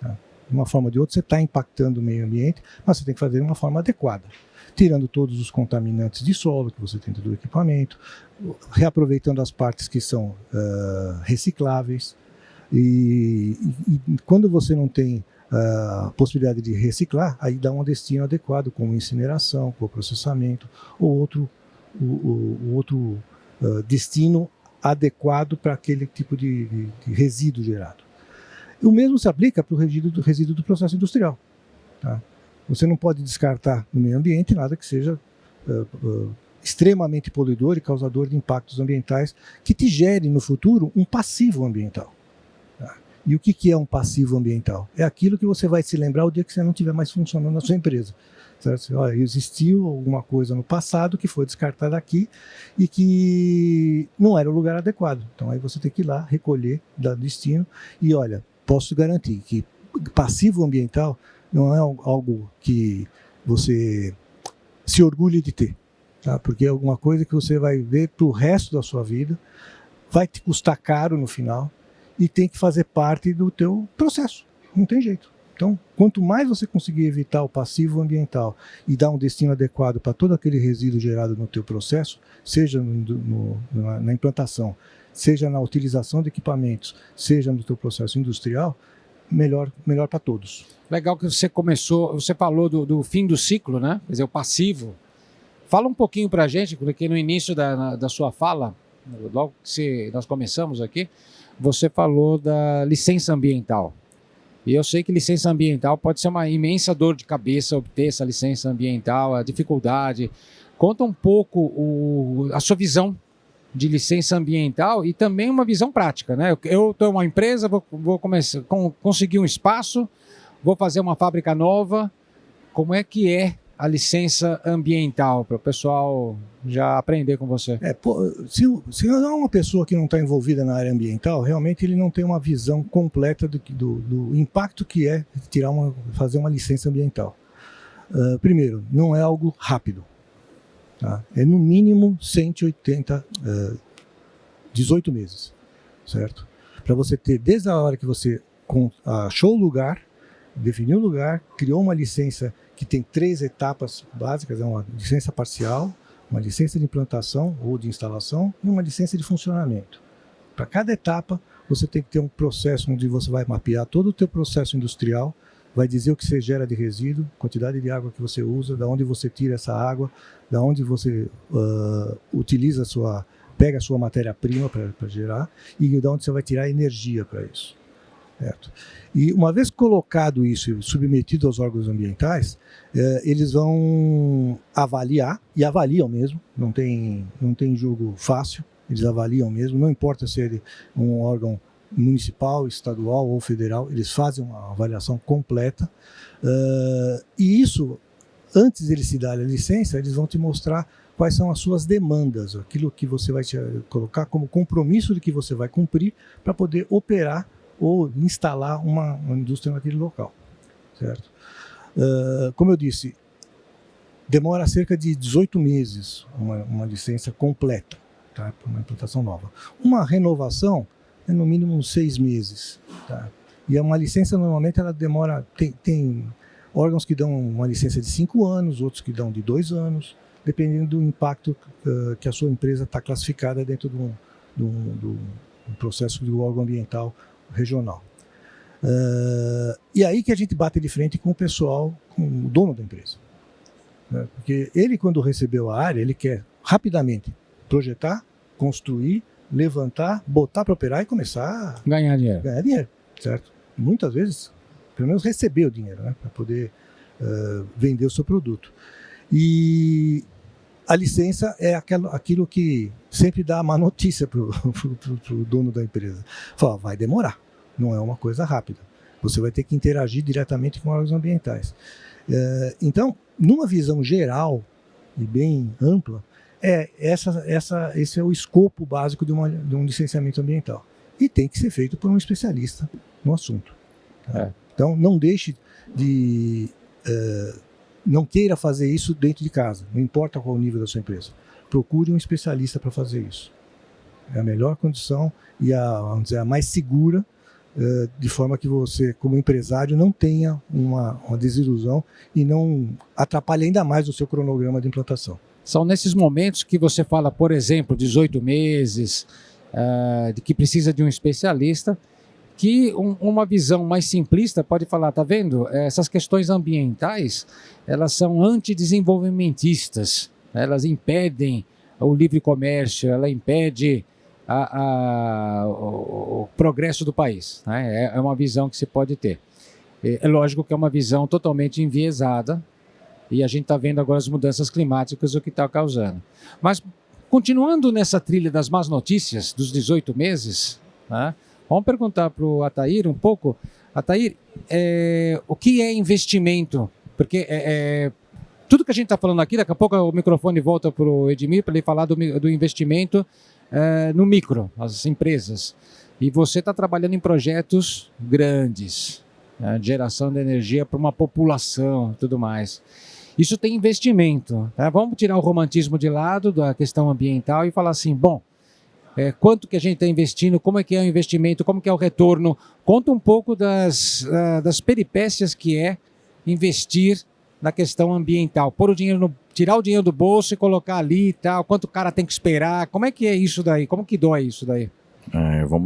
Tá? De uma forma ou de outra, você está impactando o meio ambiente, mas você tem que fazer de uma forma adequada, tirando todos os contaminantes de solo que você tem do equipamento, reaproveitando as partes que são recicláveis. E quando você não tem a possibilidade de reciclar, aí dá um destino adequado, como incineração, como processamento, ou outro destino adequado para aquele tipo de resíduo gerado. O mesmo se aplica para o resíduo do processo industrial. Tá? Você não pode descartar no meio ambiente nada que seja extremamente poluidor e causador de impactos ambientais que te gere no futuro um passivo ambiental. Tá? E o que é um passivo ambiental? É aquilo que você vai se lembrar o dia que você não estiver mais funcionando na sua empresa. Certo? Olha, existiu alguma coisa no passado que foi descartada aqui e que não era o lugar adequado. Então aí você tem que ir lá, recolher, dar destino e olha, posso garantir que passivo ambiental não é algo que você se orgulhe de ter, tá? Porque é alguma coisa que você vai ver para o resto da sua vida, vai te custar caro no final e tem que fazer parte do teu processo, não tem jeito. Então, quanto mais você conseguir evitar o passivo ambiental e dar um destino adequado para todo aquele resíduo gerado no teu processo, seja na implantação, seja na utilização de equipamentos, seja no teu processo industrial, melhor para todos. Legal que você falou do fim do ciclo, né? Quer dizer, o passivo. Fala um pouquinho para a gente, porque no início da sua fala, logo que nós começamos aqui, você falou da licença ambiental. E eu sei que licença ambiental pode ser uma imensa dor de cabeça obter essa licença ambiental, a dificuldade. Conta um pouco a sua visão de licença ambiental e também uma visão prática, né? Eu estou em uma empresa, vou começar, conseguir um espaço, vou fazer uma fábrica nova. Como é que é a licença ambiental, para o pessoal já aprender com você? Se não é uma pessoa que não está envolvida na área ambiental, realmente ele não tem uma visão completa do impacto que é fazer uma licença ambiental. Primeiro, não é algo rápido. Tá? É no mínimo 18 meses, certo? Para você ter, desde a hora que você achou o lugar, definiu o lugar, criou uma licença que tem 3 etapas básicas, é uma licença parcial, uma licença de implantação ou de instalação e uma licença de funcionamento. Para cada etapa, você tem que ter um processo onde você vai mapear todo o teu processo industrial, vai dizer o que você gera de resíduo, quantidade de água que você usa, da onde você tira essa água, da onde você utiliza pega a sua matéria-prima para gerar e da onde você vai tirar energia para isso. Certo? E uma vez colocado isso e submetido aos órgãos ambientais, eles vão avaliar, e avaliam mesmo, não tem julgo fácil, eles avaliam mesmo, não importa se é um órgão municipal, estadual ou federal, eles fazem uma avaliação completa, e isso, antes de eles te darem a licença, eles vão te mostrar quais são as suas demandas, aquilo que você vai te colocar como compromisso de que você vai cumprir para poder operar ou instalar uma indústria naquele local, certo? Como eu disse, demora cerca de 18 meses uma licença completa, tá? Para uma implantação nova. Uma renovação é no mínimo uns 6 meses, tá? E uma licença normalmente ela demora, tem órgãos que dão uma licença de 5 anos, outros que dão de 2 anos, dependendo do impacto que a sua empresa está classificada dentro do processo do órgão ambiental regional. E aí que a gente bate de frente com o pessoal, com o dono da empresa. Né? Porque ele, quando recebeu a área, ele quer rapidamente projetar, construir, levantar, botar para operar e começar a Ganhar dinheiro. ganhar dinheiro, certo? Muitas vezes, pelo menos receber o dinheiro, né? Para poder vender o seu produto. E a licença é aquilo que sempre dá má notícia para o dono da empresa. Fala, vai demorar, não é uma coisa rápida. Você vai ter que interagir diretamente com órgãos ambientais. Então, numa visão geral e bem ampla, esse é o escopo básico de um licenciamento ambiental. E tem que ser feito por um especialista no assunto. Tá? Então, não deixe de... não queira fazer isso dentro de casa, não importa qual o nível da sua empresa. Procure um especialista para fazer isso. É a melhor condição e vamos dizer, a mais segura, de forma que você, como empresário, não tenha uma desilusão e não atrapalhe ainda mais o seu cronograma de implantação. São nesses momentos que você fala, por exemplo, 18 meses, de que precisa de um especialista, que uma visão mais simplista pode falar, tá vendo? Essas questões ambientais, elas são antidesenvolvimentistas, elas impedem o livre comércio, ela impede o progresso do país. Né? É uma visão que se pode ter. É lógico que é uma visão totalmente enviesada, e a gente está vendo agora as mudanças climáticas, o que está causando. Mas, continuando nessa trilha das más notícias, dos 18 meses, né? Vamos perguntar para o Atair um pouco. Atair, o que é investimento? Porque tudo que a gente está falando aqui, daqui a pouco o microfone volta para o Edmir para ele falar do investimento no micro, as empresas. E você está trabalhando em projetos grandes, de geração de energia para uma população e tudo mais. Isso tem investimento. Tá? Vamos tirar o romantismo de lado da questão ambiental e falar assim, bom, quanto que a gente está investindo, como é que é o investimento, como que é o retorno. Conta um pouco das peripécias que é investir na questão ambiental. Tirar o dinheiro do bolso e colocar ali e tal, quanto o cara tem que esperar, como é que é isso daí, como que dói isso daí?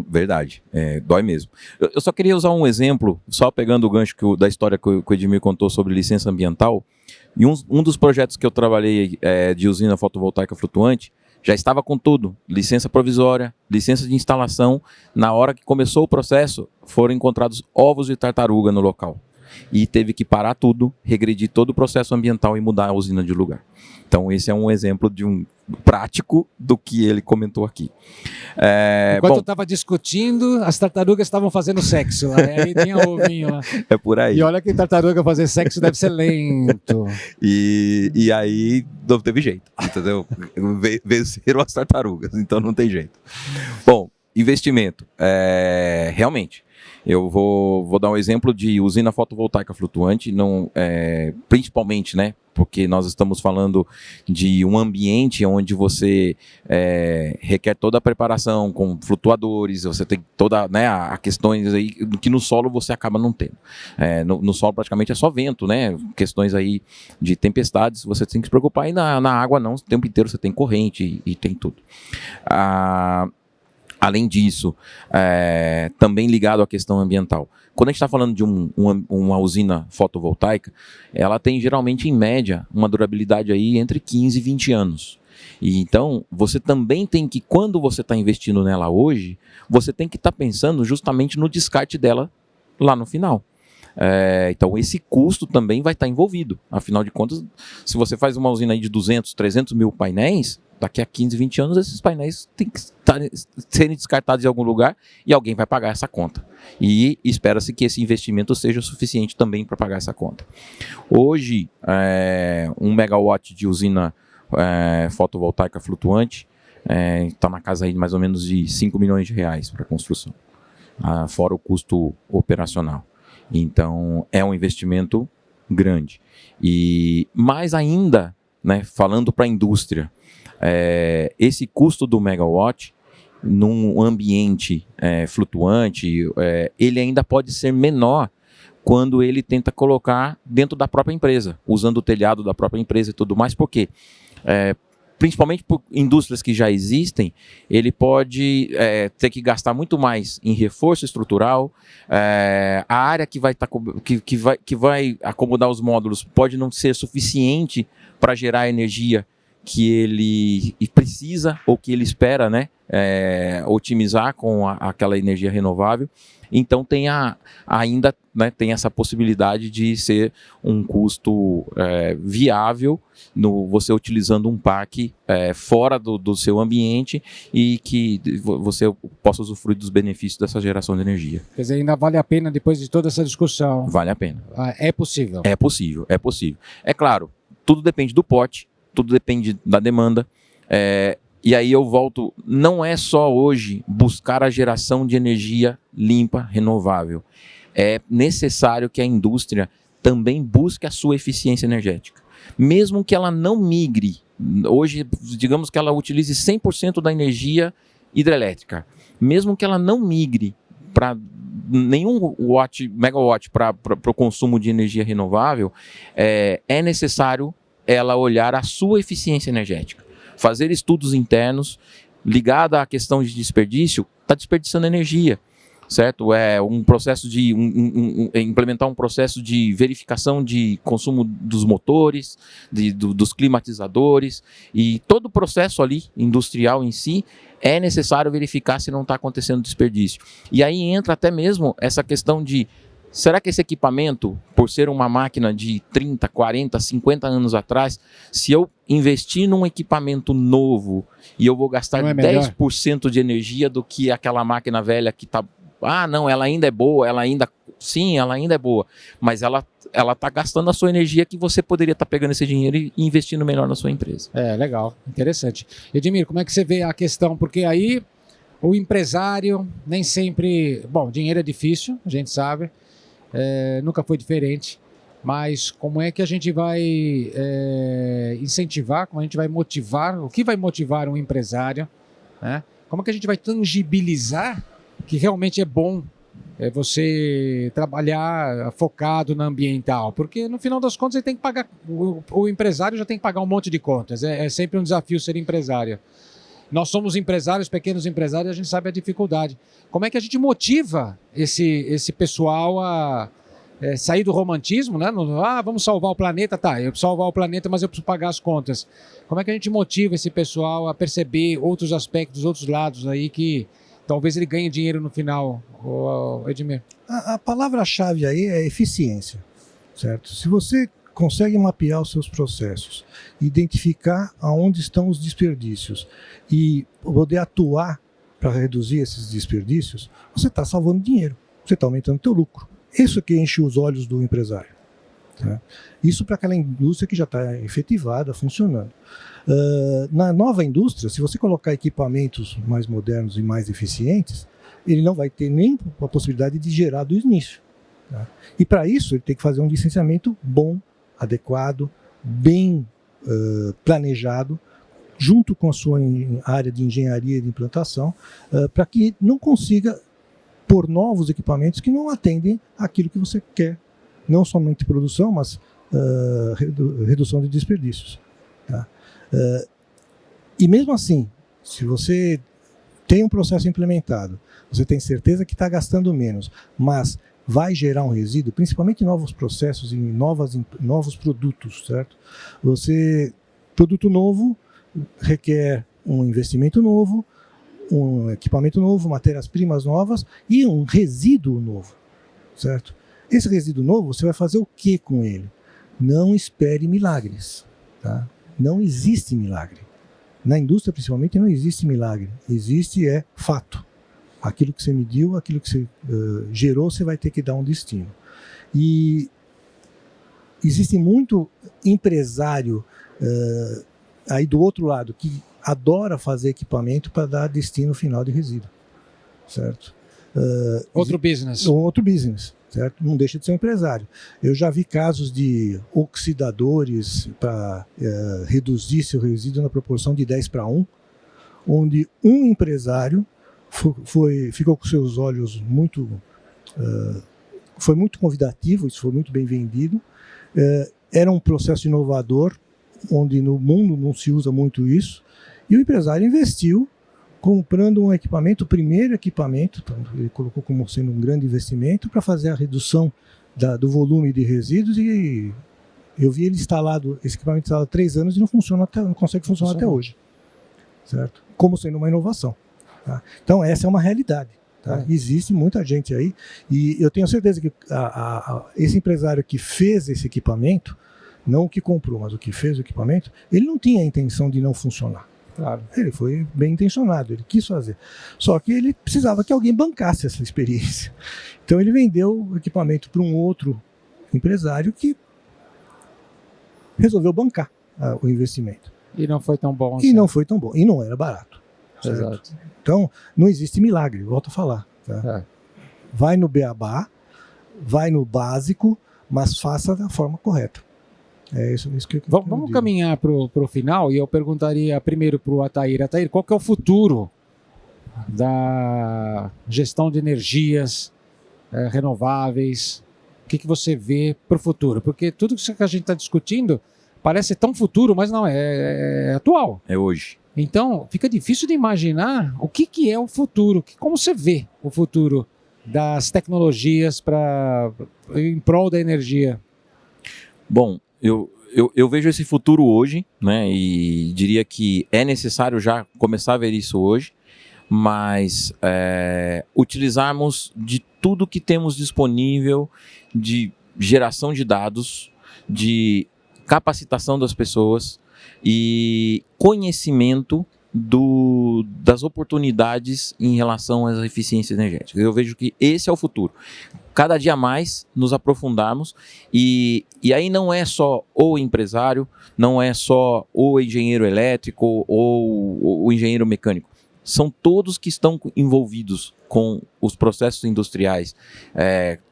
Verdade, dói mesmo. Eu só queria usar um exemplo, só pegando o gancho da história que o Edmir contou sobre licença ambiental. E um dos projetos que eu trabalhei de usina fotovoltaica flutuante já estava com tudo, licença provisória, licença de instalação. Na hora que começou o processo, foram encontrados ovos de tartaruga no local. E teve que parar tudo, regredir todo o processo ambiental e mudar a usina de lugar. Então esse é um exemplo de um prático do que ele comentou aqui. Enquanto eu estava discutindo, as tartarugas estavam fazendo sexo lá, né? Aí tinha ovinho lá. É por aí. E olha que tartaruga fazer sexo deve ser lento. E aí não teve jeito, entendeu? Venceram as tartarugas, então não tem jeito. Bom, investimento. Realmente, eu vou dar um exemplo de usina fotovoltaica flutuante, principalmente, né? Porque nós estamos falando de um ambiente onde você requer toda a preparação com flutuadores, você tem toda, né, a questões aí que no solo você acaba não tendo. No solo praticamente é só vento, né? Questões aí de tempestades você tem que se preocupar, e na água não, o tempo inteiro você tem corrente e tem tudo. Além disso, também ligado à questão ambiental. Quando a gente está falando de uma usina fotovoltaica, ela tem geralmente, em média, uma durabilidade aí entre 15 e 20 anos. E então, você também tem que, quando você está investindo nela hoje, você tem que estar pensando justamente no descarte dela lá no final. Então esse custo também vai estar envolvido. Afinal de contas, se você faz uma usina aí de 200, 300 mil painéis, daqui a 15, 20 anos esses painéis têm que serem descartados em algum lugar e alguém vai pagar essa conta. E espera-se que esse investimento seja suficiente também para pagar essa conta. Hoje, 1 megawatt de usina fotovoltaica flutuante está na casa aí de mais ou menos de 5 milhões de reais para a construção, fora o custo operacional. Então, é um investimento grande. E mais ainda, né, falando para a indústria, esse custo do megawatt, num ambiente flutuante, ele ainda pode ser menor quando ele tenta colocar dentro da própria empresa, usando o telhado da própria empresa e tudo mais, porque principalmente por indústrias que já existem, ele pode ter que gastar muito mais em reforço estrutural, a área que vai acomodar os módulos pode não ser suficiente para gerar a energia que ele precisa ou que ele espera, né, otimizar com aquela energia renovável. Então ainda né, tem essa possibilidade de ser um custo viável você utilizando um parque fora do seu ambiente e que você possa usufruir dos benefícios dessa geração de energia. Quer dizer, ainda vale a pena depois de toda essa discussão? Vale a pena. É possível? É possível, é possível. É claro, tudo depende do porte, tudo depende da demanda. E aí eu volto, não é só hoje buscar a geração de energia limpa, renovável. É necessário que a indústria também busque a sua eficiência energética. Mesmo que ela não migre, hoje, digamos que ela utilize 100% da energia hidrelétrica, mesmo que ela não migre para nenhum megawatt para o consumo de energia renovável, é necessário ela olhar a sua eficiência energética. Fazer estudos internos ligados à questão de desperdício, está desperdiçando energia, certo? Um processo de implementar um processo de verificação de consumo dos motores, dos climatizadores, e todo o processo ali industrial em si é necessário verificar se não está acontecendo desperdício. E aí entra até mesmo essa questão de: será que esse equipamento, por ser uma máquina de 30, 40, 50 anos atrás, se eu investir num equipamento novo e eu vou gastar 10% de energia do que aquela máquina velha que está... não, ela ainda é boa, sim, ela ainda é boa, mas ela está gastando a sua energia que você poderia estar pegando esse dinheiro e investindo melhor na sua empresa. Legal, interessante. Edmir, como é que você vê a questão? Porque aí o empresário nem sempre... Bom, dinheiro é difícil, a gente sabe, nunca foi diferente, mas como é que a gente vai incentivar, como a gente vai motivar, o que vai motivar um empresário, né? Como é que a gente vai tangibilizar que realmente é bom você trabalhar focado na ambiental? Porque no final das contas ele tem que pagar, o empresário já tem que pagar um monte de contas, é sempre um desafio ser empresário. Nós somos empresários, pequenos empresários, a gente sabe a dificuldade. Como é que a gente motiva esse pessoal a sair do romantismo, né? Vamos salvar o planeta, tá, eu preciso salvar o planeta, mas eu preciso pagar as contas. Como é que a gente motiva esse pessoal a perceber outros aspectos, outros lados aí que talvez ele ganhe dinheiro no final, Edmir? A palavra-chave aí é eficiência, certo? Se você consegue mapear os seus processos, identificar aonde estão os desperdícios e poder atuar para reduzir esses desperdícios, você está salvando dinheiro, você está aumentando o teu lucro. Isso que enche os olhos do empresário. Tá? Isso para aquela indústria que já está efetivada, funcionando. Na nova indústria, se você colocar equipamentos mais modernos e mais eficientes, ele não vai ter nem a possibilidade de gerar do início. Tá? E para isso ele tem que fazer um licenciamento bom, adequado, bem planejado, junto com a sua área de engenharia e de implantação, para que não consiga pôr novos equipamentos que não atendem àquilo que você quer. Não somente produção, mas redução de desperdícios. Tá? E mesmo assim, se você tem um processo implementado, você tem certeza que está gastando menos, mas vai gerar um resíduo, principalmente em novos processos, em novos produtos, certo? Produto novo requer um investimento novo, um equipamento novo, matérias-primas novas e um resíduo novo, certo? Esse resíduo novo, você vai fazer o que com ele? Não espere milagres, tá? Não existe milagre. Na indústria, principalmente, não existe milagre. Existe fato. Aquilo que você mediu, aquilo que você gerou, você vai ter que dar um destino. E existe muito empresário aí do outro lado que adora fazer equipamento para dar destino final de resíduo, certo? Outro business. Outro business, certo? Não deixa de ser um empresário. Eu já vi casos de oxidadores para reduzir seu resíduo na proporção de 10:1, onde um empresário ficou com seus olhos muito... foi muito convidativo, isso foi muito bem vendido. Era um processo inovador, onde no mundo não se usa muito isso, e o empresário investiu comprando um equipamento, o primeiro equipamento, ele colocou como sendo um grande investimento para fazer a redução do volume de resíduos, e eu vi ele instalado, esse equipamento instalado há 3 anos e não consegue funcionar até hoje, certo? Como sendo uma inovação. Tá? Então essa é uma realidade. Tá? Existe muita gente aí, e eu tenho certeza que esse empresário que fez esse equipamento, não o que comprou, mas o que fez o equipamento, ele não tinha a intenção de não funcionar. Claro. Ele foi bem intencionado, ele quis fazer. Só que ele precisava que alguém bancasse essa experiência. Então ele vendeu o equipamento para um outro empresário que resolveu bancar o investimento. E não foi tão bom. E não foi tão bom. E não era barato. Certo? Exato. Então não existe milagre, volto a falar. Tá? Vai no beabá, vai no básico, mas faça da forma correta. É isso que eu Vamos caminhar para o final, e eu perguntaria primeiro para o Atair. Atair, qual que é o futuro da gestão de energias renováveis? O que você vê para o futuro? Porque tudo isso que a gente está discutindo parece tão futuro, mas não, é atual. É hoje. Então, fica difícil de imaginar o que é o futuro, como você vê o futuro das tecnologias em prol da energia. Bom, eu vejo esse futuro hoje, né, e diria que é necessário já começar a ver isso hoje, mas utilizarmos de tudo que temos disponível de geração de dados, de capacitação das pessoas e conhecimento das oportunidades em relação às eficiências energéticas. Eu vejo que esse é o futuro. Cada dia mais nos aprofundarmos e aí não é só o empresário, não é só o engenheiro elétrico ou o engenheiro mecânico. São todos que estão envolvidos com os processos industriais.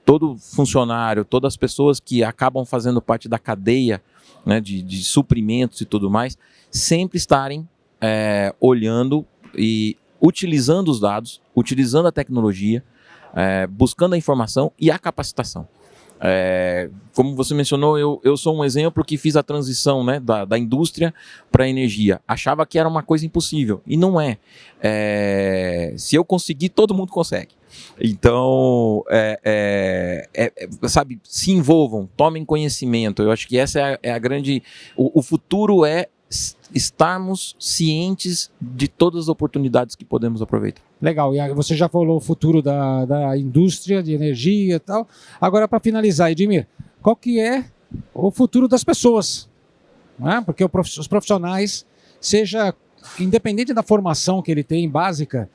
Todo funcionário, todas as pessoas que acabam fazendo parte da cadeia, né, de suprimentos e tudo mais, sempre estarem olhando e utilizando os dados, utilizando a tecnologia, buscando a informação e a capacitação. Como você mencionou, eu sou um exemplo que fiz a transição, né, da indústria para a energia. Achava que era uma coisa impossível, e não é. Se eu conseguir, todo mundo consegue. Então, sabe, se envolvam, tomem conhecimento. Eu acho que essa é a grande... O futuro é estarmos cientes de todas as oportunidades que podemos aproveitar. Legal, e você já falou o futuro da indústria de energia e tal. Agora, para finalizar, Edmir, qual que é o futuro das pessoas? Né? Porque os profissionais, seja independente da formação que ele tem básica,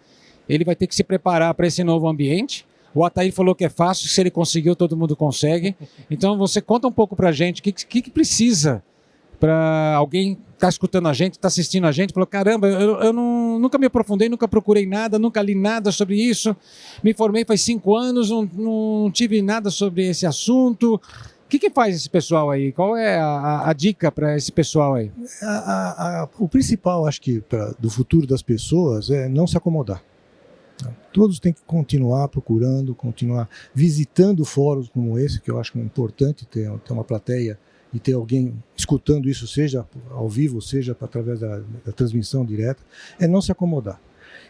ele vai ter que se preparar para esse novo ambiente. O Atair falou que é fácil, se ele conseguiu, todo mundo consegue. Então, você conta um pouco para a gente o que precisa para alguém que está escutando a gente, está assistindo a gente, falou, caramba, eu nunca me aprofundei, nunca procurei nada, nunca li nada sobre isso, me formei faz 5 anos, não tive nada sobre esse assunto. O que faz esse pessoal aí? Qual é a dica para esse pessoal aí? O principal, acho que, do futuro das pessoas é não se acomodar. Todos têm que continuar procurando, continuar visitando fóruns como esse, que eu acho que é importante ter uma plateia e ter alguém escutando isso, seja ao vivo, seja através da transmissão direta, é não se acomodar.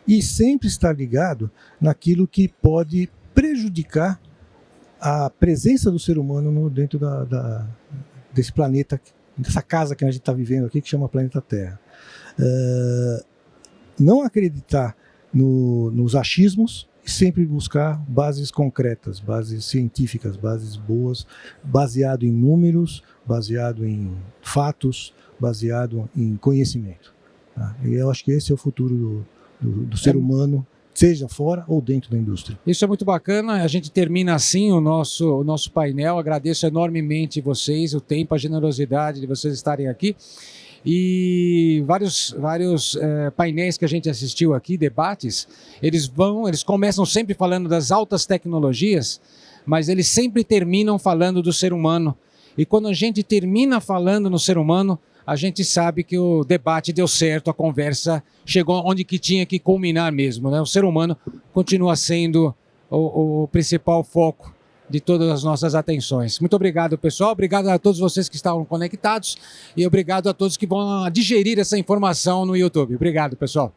E sempre estar ligado naquilo que pode prejudicar a presença do ser humano dentro desse planeta, dessa casa que a gente está vivendo aqui, que chama planeta Terra. Não acreditar nos achismos, e sempre buscar bases concretas, bases científicas, bases boas, baseado em números, baseado em fatos, baseado em conhecimento. Tá? E eu acho que esse é o futuro do ser humano, seja fora ou dentro da indústria. Isso é muito bacana, a gente termina assim o nosso painel. Agradeço enormemente vocês, o tempo, a generosidade de vocês estarem aqui. E vários painéis que a gente assistiu aqui, debates, eles começam sempre falando das altas tecnologias, mas eles sempre terminam falando do ser humano. E quando a gente termina falando no ser humano, a gente sabe que o debate deu certo, a conversa chegou onde que tinha que culminar mesmo, né? O ser humano continua sendo o principal foco de todas as nossas atenções. Muito obrigado, pessoal. Obrigado a todos vocês que estavam conectados e obrigado a todos que vão digerir essa informação no YouTube. Obrigado, pessoal.